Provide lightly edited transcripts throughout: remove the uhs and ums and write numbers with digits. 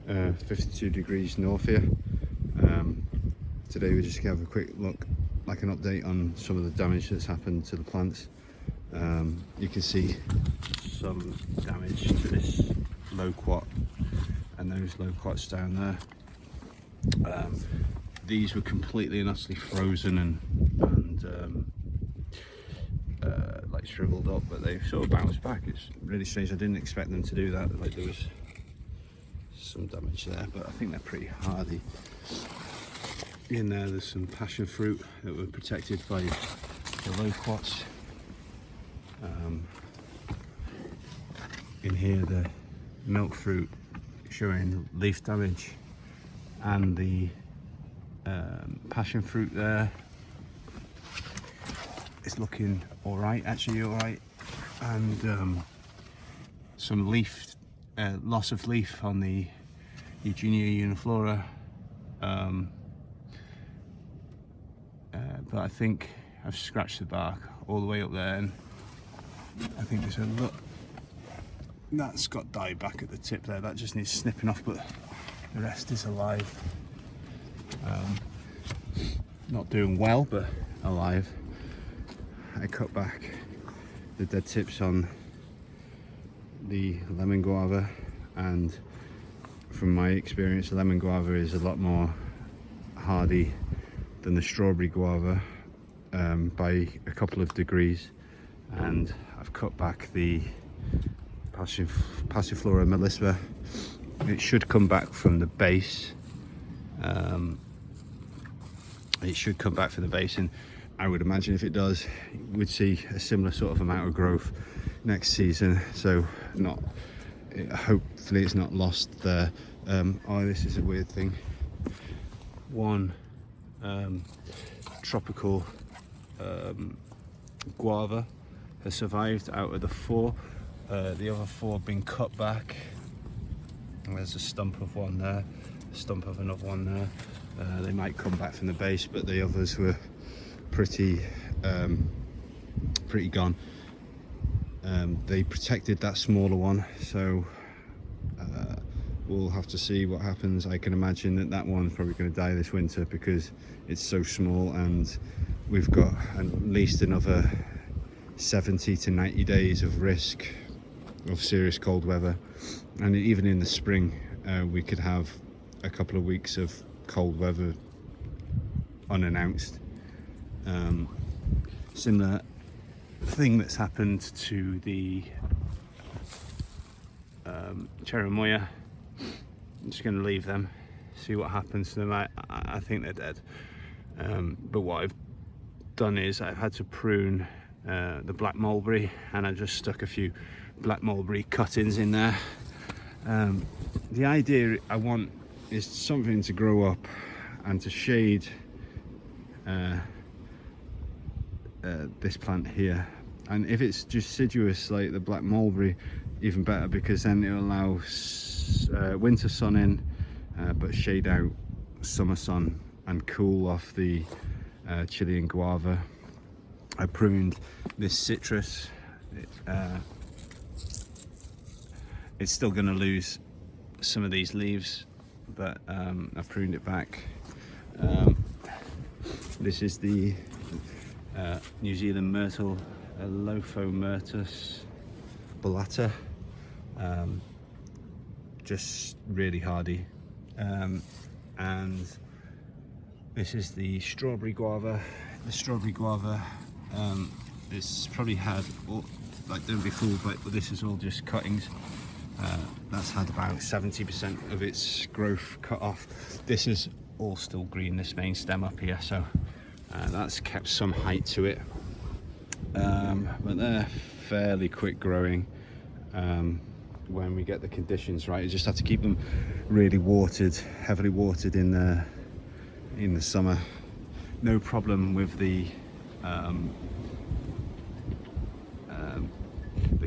52 degrees north here. Today we're just going to have a quick look, like an update on some of the damage that's happened to the plants. You can see some damage to this loquat and those loquats down there. These were completely and utterly frozen and like shriveled up, but they've sort of bounced back. It's really strange. I didn't expect them to do that. Like, there was some damage there, but I think they're pretty hardy. In there, there's some passion fruit that were protected by the loquats. In here, the milk fruit showing leaf damage, and the passion fruit there is looking all right, actually all right, and some leaf loss of leaf on the Eugenia uniflora, but I think I've scratched the bark all the way up there, and I think there's a look that's got dye back at the tip there. That just needs snipping off, but the rest is alive. Not doing well, but alive. I cut back the dead tips on the lemon guava, and from my experience, the lemon guava is a lot more hardy than the strawberry guava by a couple of degrees. And I've cut back the Passiflora melissa. It should come back from the base. It should come back from the base, and I would imagine if it does, we'd see a similar sort of amount of growth next season. So hopefully it's not lost there. Oh, this is a weird thing. One tropical guava has survived out of the 4. The other 4 have been cut back. And there's a stump of one there, a stump of another one there. They might come back from the base, but the others were pretty gone. They protected that smaller one, so we'll have to see what happens. I can imagine that one's probably going to die this winter because it's so small, and we've got at least another 70 to 90 days of risk of serious cold weather, and even in the spring we could have a couple of weeks of cold weather unannounced. Similar thing that's happened to the Cherimoya. I'm just going to leave them, see what happens to them. I think they're dead, but what I've done is I've had to prune the black mulberry, and I just stuck a few black mulberry cuttings in there. The idea I want is something to grow up and to shade this plant here, and if it's deciduous like the black mulberry, even better, because then it'll allow winter sun in, but shade out summer sun and cool off the Chilean guava. I pruned this citrus. It's still going to lose some of these leaves, but I pruned it back. This is the New Zealand myrtle, Lophomyrtus bullata. Just really hardy. And this is the strawberry guava. The strawberry guava, it's probably had, like, don't be fooled, but this is all just cuttings. That's had about 70% of its growth cut off. This is all still green, this main stem up here, so that's kept some height to it. But they're fairly quick growing when we get the conditions right. You just have to keep them really watered, heavily watered in the summer. No problem with the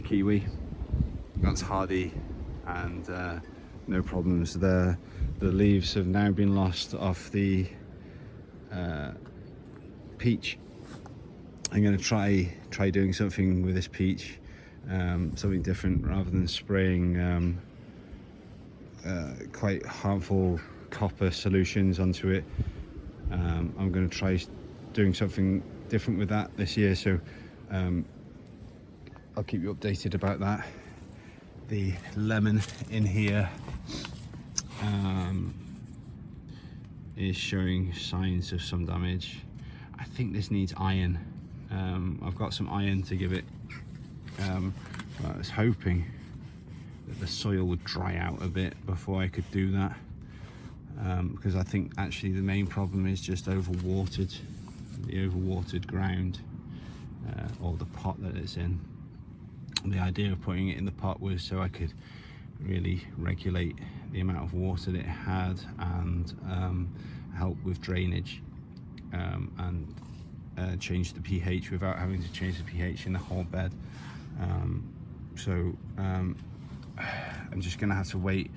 kiwi. That's hardy, and no problems there. The leaves have now been lost off the peach. I'm going to try doing something with this peach, something different, rather than spraying quite harmful copper solutions onto it. I'm going to try doing something different with that this year, so I'll keep you updated about that. The lemon in here is showing signs of some damage. I think this needs iron. I've got some iron to give it, but I was hoping that the soil would dry out a bit before I could do that, because I think actually the main problem is just the overwatered ground, or the pot that it's in. The idea of putting it in the pot was so I could really regulate the amount of water that it had, and help with drainage, and change the pH without having to change the pH in the whole bed. So I'm just gonna have to wait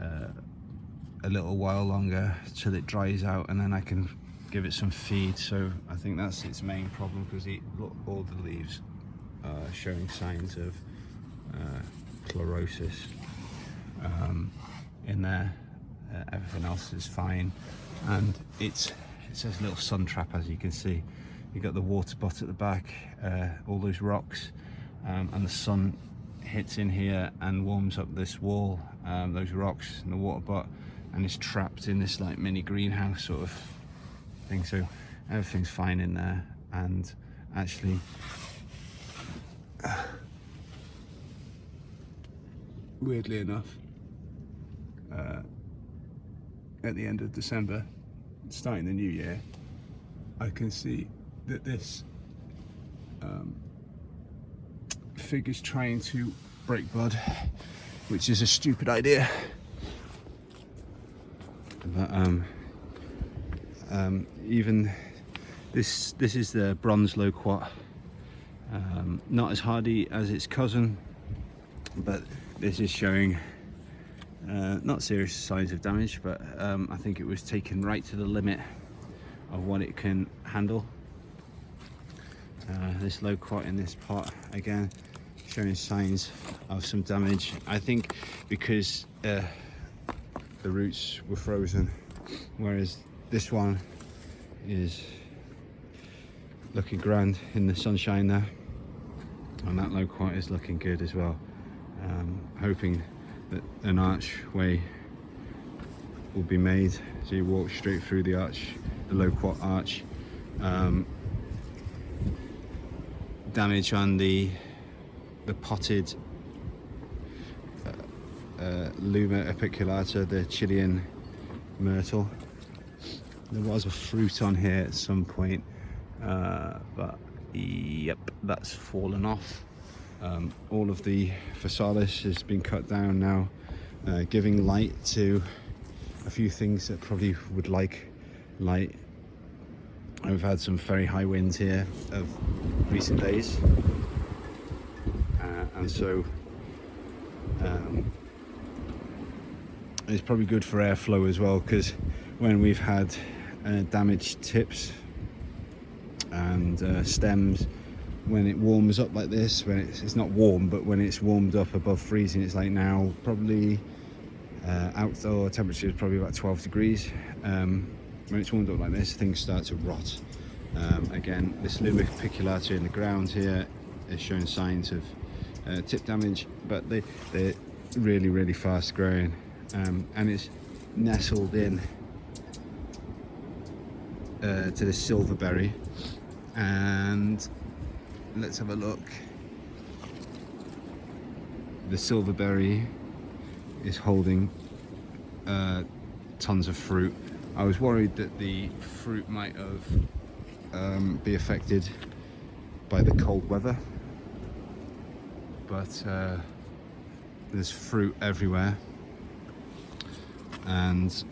a little while longer till it dries out, and then I can give it some feed. So I think that's its main problem, because look, all the leaves are showing signs of chlorosis in there. Everything else is fine, and it's a little sun trap, as you can see. You've got the water butt at the back, all those rocks, and the sun hits in here and warms up this wall, those rocks and the water butt, and it's trapped in this like mini greenhouse sort of thing. So everything's fine in there, and actually weirdly enough, at the end of December, starting the new year, I can see that this fig is trying to break bud, which is a stupid idea. But even this is the bronze loquat, not as hardy as its cousin, but this is showing not serious signs of damage, but I think it was taken right to the limit of what it can handle. This loquat in this pot again showing signs of some damage, I think because the roots were frozen, whereas this one is looking grand in the sunshine there, and that loquat is looking good as well. Hoping that an archway will be made, so you walk straight through the arch, the loquat arch. Damage on the potted Luma apiculata, the Chilean myrtle. There was a fruit on here at some point, but yep, that's fallen off. All of the physalis has been cut down now, giving light to a few things that probably would like light. We've had some very high winds here of recent days, and so it's probably good for airflow as well, because when we've had damaged tips and stems, when it warms up like this, when it's not warm, but when it's warmed up above freezing, it's like now probably outdoor temperature is probably about 12 degrees. When it's warmed up like this, things start to rot. Again, this Luma apiculata in the ground here is showing signs of tip damage, but they're really, really fast growing, and it's nestled in to the silverberry. And let's have a look. The silverberry is holding tons of fruit. I was worried that the fruit might have be affected by the cold weather, but there's fruit everywhere, and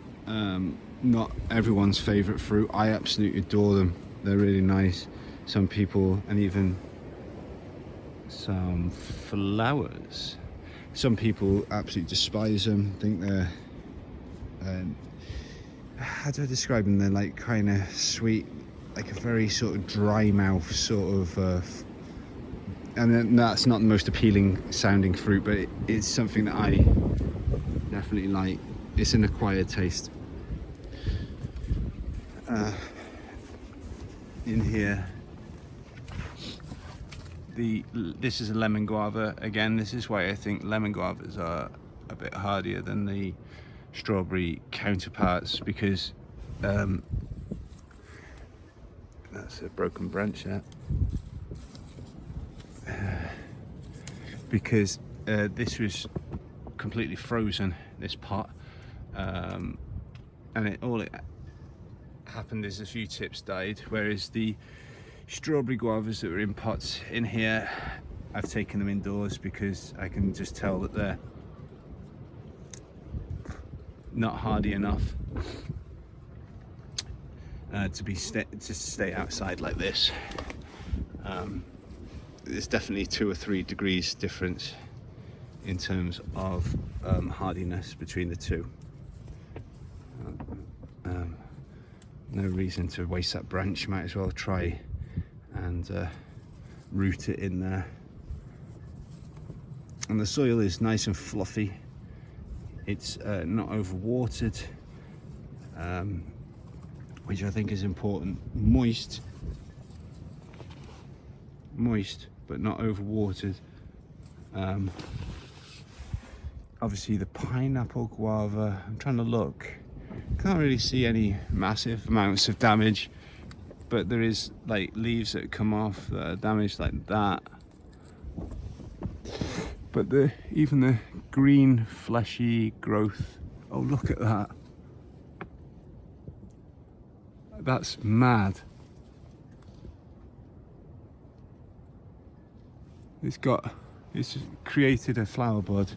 not everyone's favourite fruit. I absolutely adore them. They're really nice. Some people, and even some flowers, some people absolutely despise them, think they're how do I describe them? They're like kind of sweet, like a very sort of dry mouth sort of and then that's not the most appealing sounding fruit, but it's something that I definitely like, it's an acquired taste. In here, this is a lemon guava. Again, this is why I think lemon guavas are a bit hardier than the strawberry counterparts, because that's a broken branch there. Because this was completely frozen, this pot, and all it happened is a few tips died, whereas the strawberry guavas that were in pots in here, I've taken them indoors because I can just tell that they're not hardy enough to stay outside like this. There's definitely 2 or 3 degrees difference in terms of hardiness between the two. No reason to waste that branch, might as well try and root it in there. And the soil is nice and fluffy. It's not overwatered, which I think is important. Moist but not overwatered. Obviously the pineapple guava, I'm trying to look, can't really see any massive amounts of damage, but there is like leaves that come off that are damaged like that. But even the green fleshy growth, oh look at that, that's mad. It's created a flower bud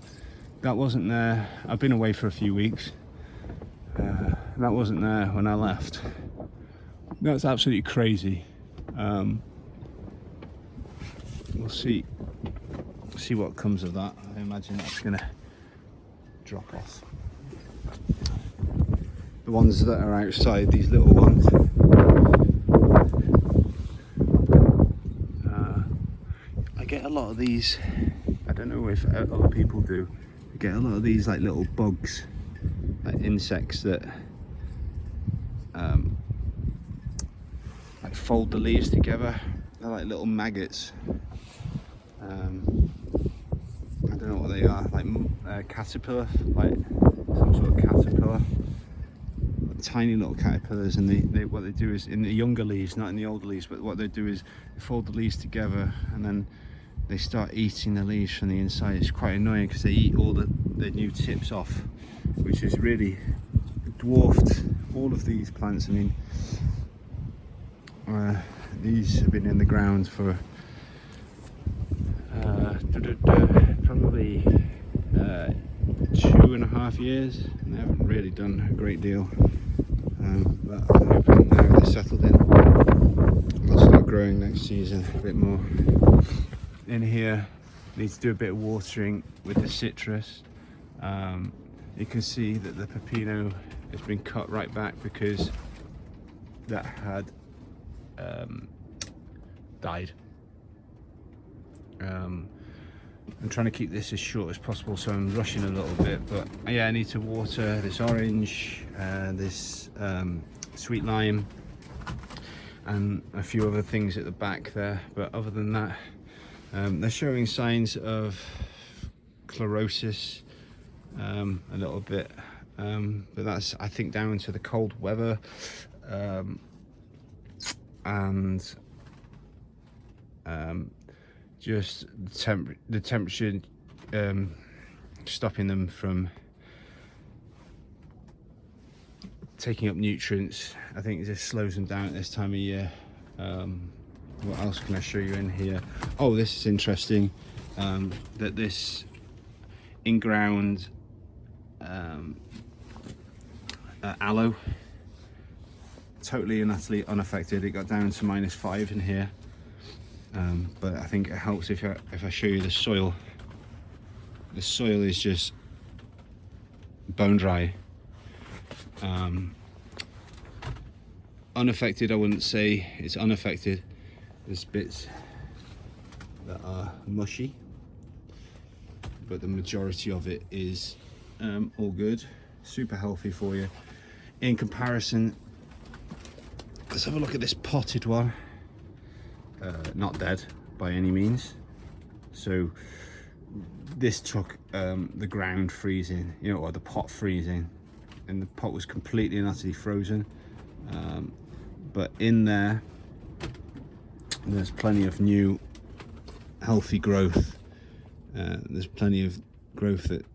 that wasn't there. I've been away for a few weeks. That wasn't there when I left. That's absolutely crazy. We'll see what comes of that. I imagine that's gonna drop off. The ones that are outside, these little ones, I get a lot of these. I don't know if other people do. I get a lot of these like little bugs, like insects that like fold the leaves together. They're like little maggots. I don't know what they are, like a caterpillar, like some sort of caterpillar. Tiny little caterpillars, and they what they do is, in the younger leaves, not in the older leaves, but what they do is they fold the leaves together and then they start eating the leaves from the inside. It's quite annoying because they eat all the new tips off, which has really dwarfed all of these plants. I mean, these have been in the ground for probably 2.5 years, and they haven't really done a great deal. But I'm hoping now they're settled in, they'll start growing next season a bit more. In here, need to do a bit of watering with the citrus. You can see that the pepino has been cut right back because that had died. I'm trying to keep this as short as possible, so I'm rushing a little bit, but yeah, I need to water this orange, this sweet lime, and a few other things at the back there. But other than that, they're showing signs of chlorosis a little bit, but that's, I think, down to the cold weather and just the temperature stopping them from taking up nutrients. I think it just slows them down at this time of year. What else can I show you in here? Oh, this is interesting, that this in-ground aloe, totally and utterly unaffected. It got down to -5 in here. But I think it helps if I show you the soil. The soil is just bone dry. Unaffected, I wouldn't say it's unaffected. There's bits that are mushy, but the majority of it is all good, super healthy for you. In comparison, let's have a look at this potted one. Not dead by any means. So this took the ground freezing, you know, or the pot freezing, and the pot was completely and utterly frozen. But in there's plenty of new healthy growth. There's plenty of growth that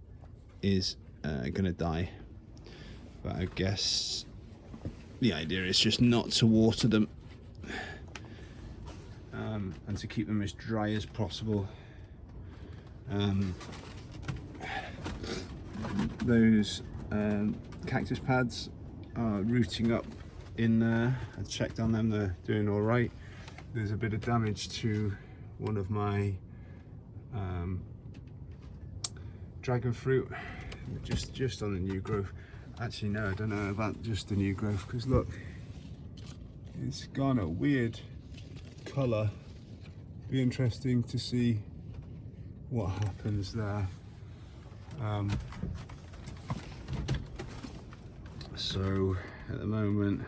is gonna die, but I guess the idea is just not to water them, and to keep them as dry as possible. Those cactus pads are rooting up in there. I checked on them, they're doing all right. There's a bit of damage to one of my dragon fruit, just on the new growth. Actually no, I don't know about just the new growth, because look, it's gone a weird colour. Be interesting to see what happens there. So at the moment,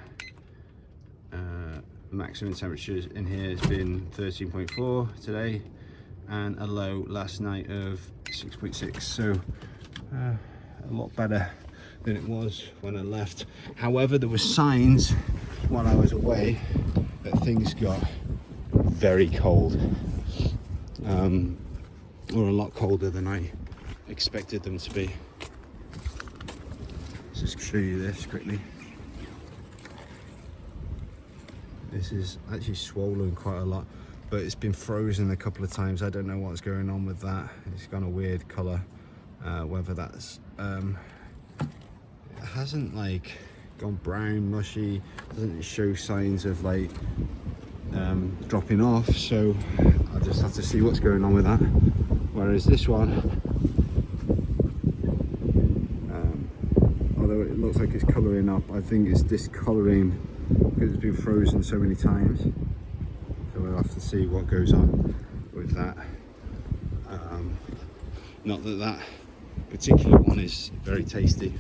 maximum temperatures in here has been 13.4 today, and a low last night of 6.6. So a lot better than it was when I left. However, there were signs while I was away that things got very cold, or a lot colder than I expected them to be. Let's just show you this quickly. This is actually swollen quite a lot, but it's been frozen a couple of times. I don't know what's going on with that. It's got a weird colour. Whether that's it hasn't like gone brown, mushy, doesn't show signs of like dropping off, so I'll just have to see what's going on with that. Whereas this one, although it looks like it's colouring up, I think it's discolouring because it's been frozen so many times. So we'll have to see what goes on with that. Not that that particular one is very tasty.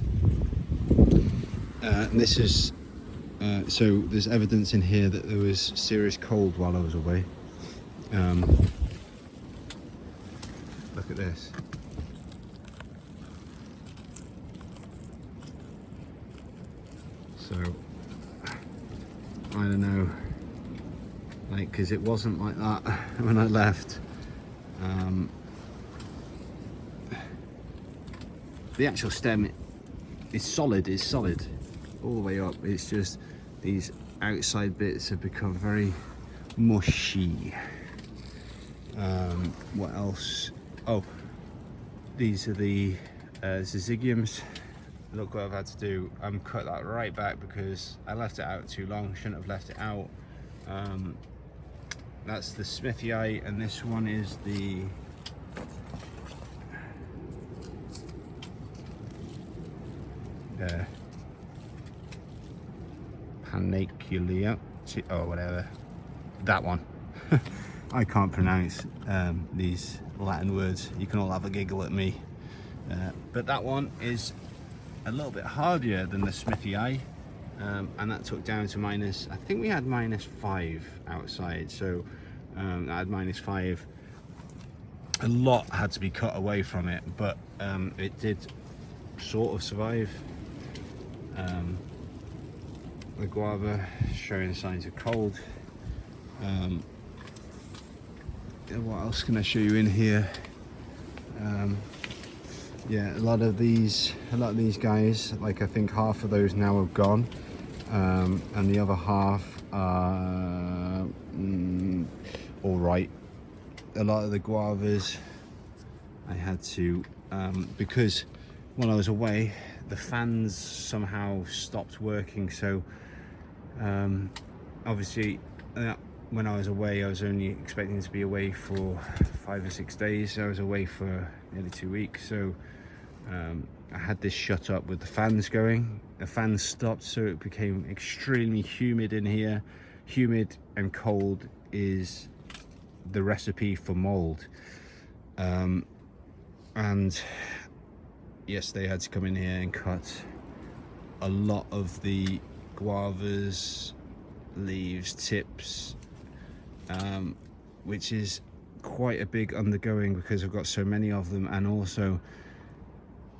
And this is so there's evidence in here that there was serious cold while I was away. Look at this. So I don't know, like, because it wasn't like that when I left. The actual stem is solid all the way up. It's just these outside bits have become very mushy. What else? Oh, these are the Syzygiums. Look what I've had to do. Cut that right back because I left it out too long. Shouldn't have left it out. That's the Smithii, and this one is the Paniculata, or whatever. That one. I can't pronounce these Latin words. You can all have a giggle at me. But that one is a little bit hardier than the Smithii, and that took down to minus, I think we had -5 outside, so I had -5. A lot had to be cut away from it, but it did sort of survive. The guava showing signs of cold. What else can I show you in here? Yeah, a lot of these guys, like I think half of those now have gone, and the other half are all right. A lot of the guavas I had to, because while I was away, the fans somehow stopped working. So obviously when I was away, I was only expecting to be away for 5 or 6 days. I was away for nearly 2 weeks, so I had this shut up with the fans going. The fans stopped, so it became extremely humid in here. Humid and cold is the recipe for mold, and yesterday I had to come in here and cut a lot of the guavas, leaves, tips, which is quite a big undergoing because I've got so many of them. And also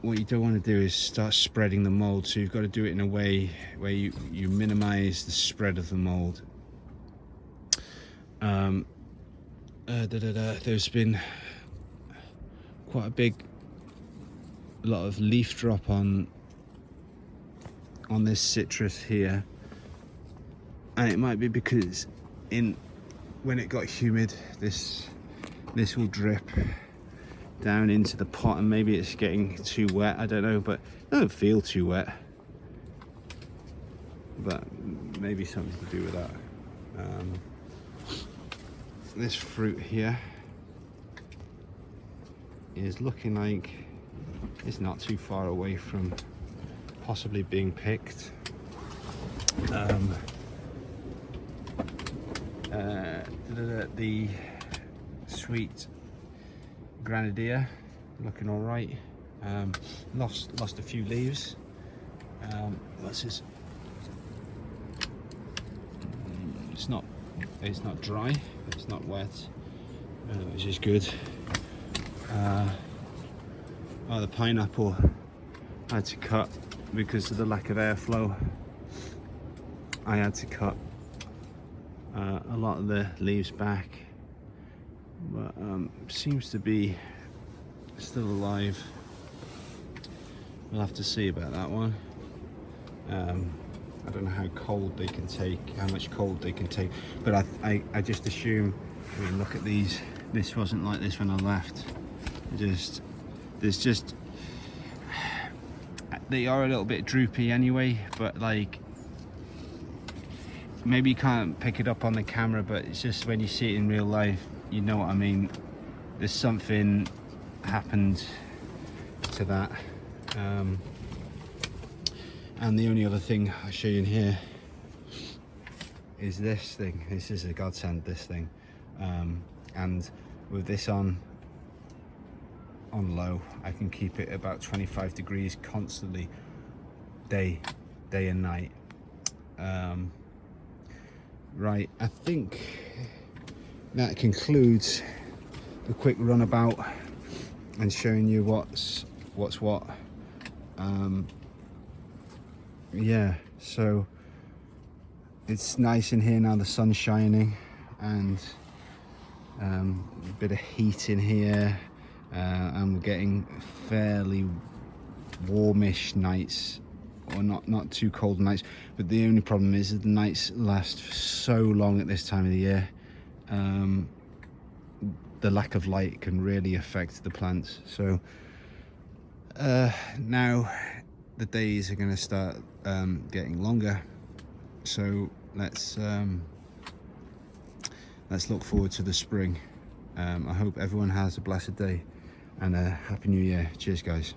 what you don't want to do is start spreading the mold, so you've got to do it in a way where you minimize the spread of the mold. There's been quite a lot of leaf drop on this citrus here, and it might be because when it got humid, this will drip down into the pot, and maybe it's getting too wet, I don't know, but it doesn't feel too wet, but maybe something to do with that. This fruit here is looking like it's not too far away from possibly being picked. The sweet grenadier looking all right. Lost a few leaves. What's this? It's not dry, it's not wet, which is good. The pineapple I had to cut because of the lack of airflow. I had to cut a lot of the leaves back, but seems to be still alive. We'll have to see about that one. I don't know how cold they can take, how much cold they can take, but I just assume, I mean, look at these, this wasn't like this when I left. They are a little bit droopy anyway, but like, maybe you can't pick it up on the camera, but it's just when you see it in real life, you know what I mean. There's something happened to that. And the only other thing I'll show you in here is this thing. This is a godsend, this thing. And with this on low, I can keep it about 25 degrees constantly, day and night. Right, I think that concludes the quick runabout and showing you what's what. Yeah, so it's nice in here now, the sun's shining, and a bit of heat in here, and we're getting fairly warmish nights, or not too cold nights, but the only problem is that the nights last so long at this time of the year. The lack of light can really affect the plants. So now the days are going to start getting longer, so let's look forward to the spring. I hope everyone has a blessed day and a happy new year. Cheers guys.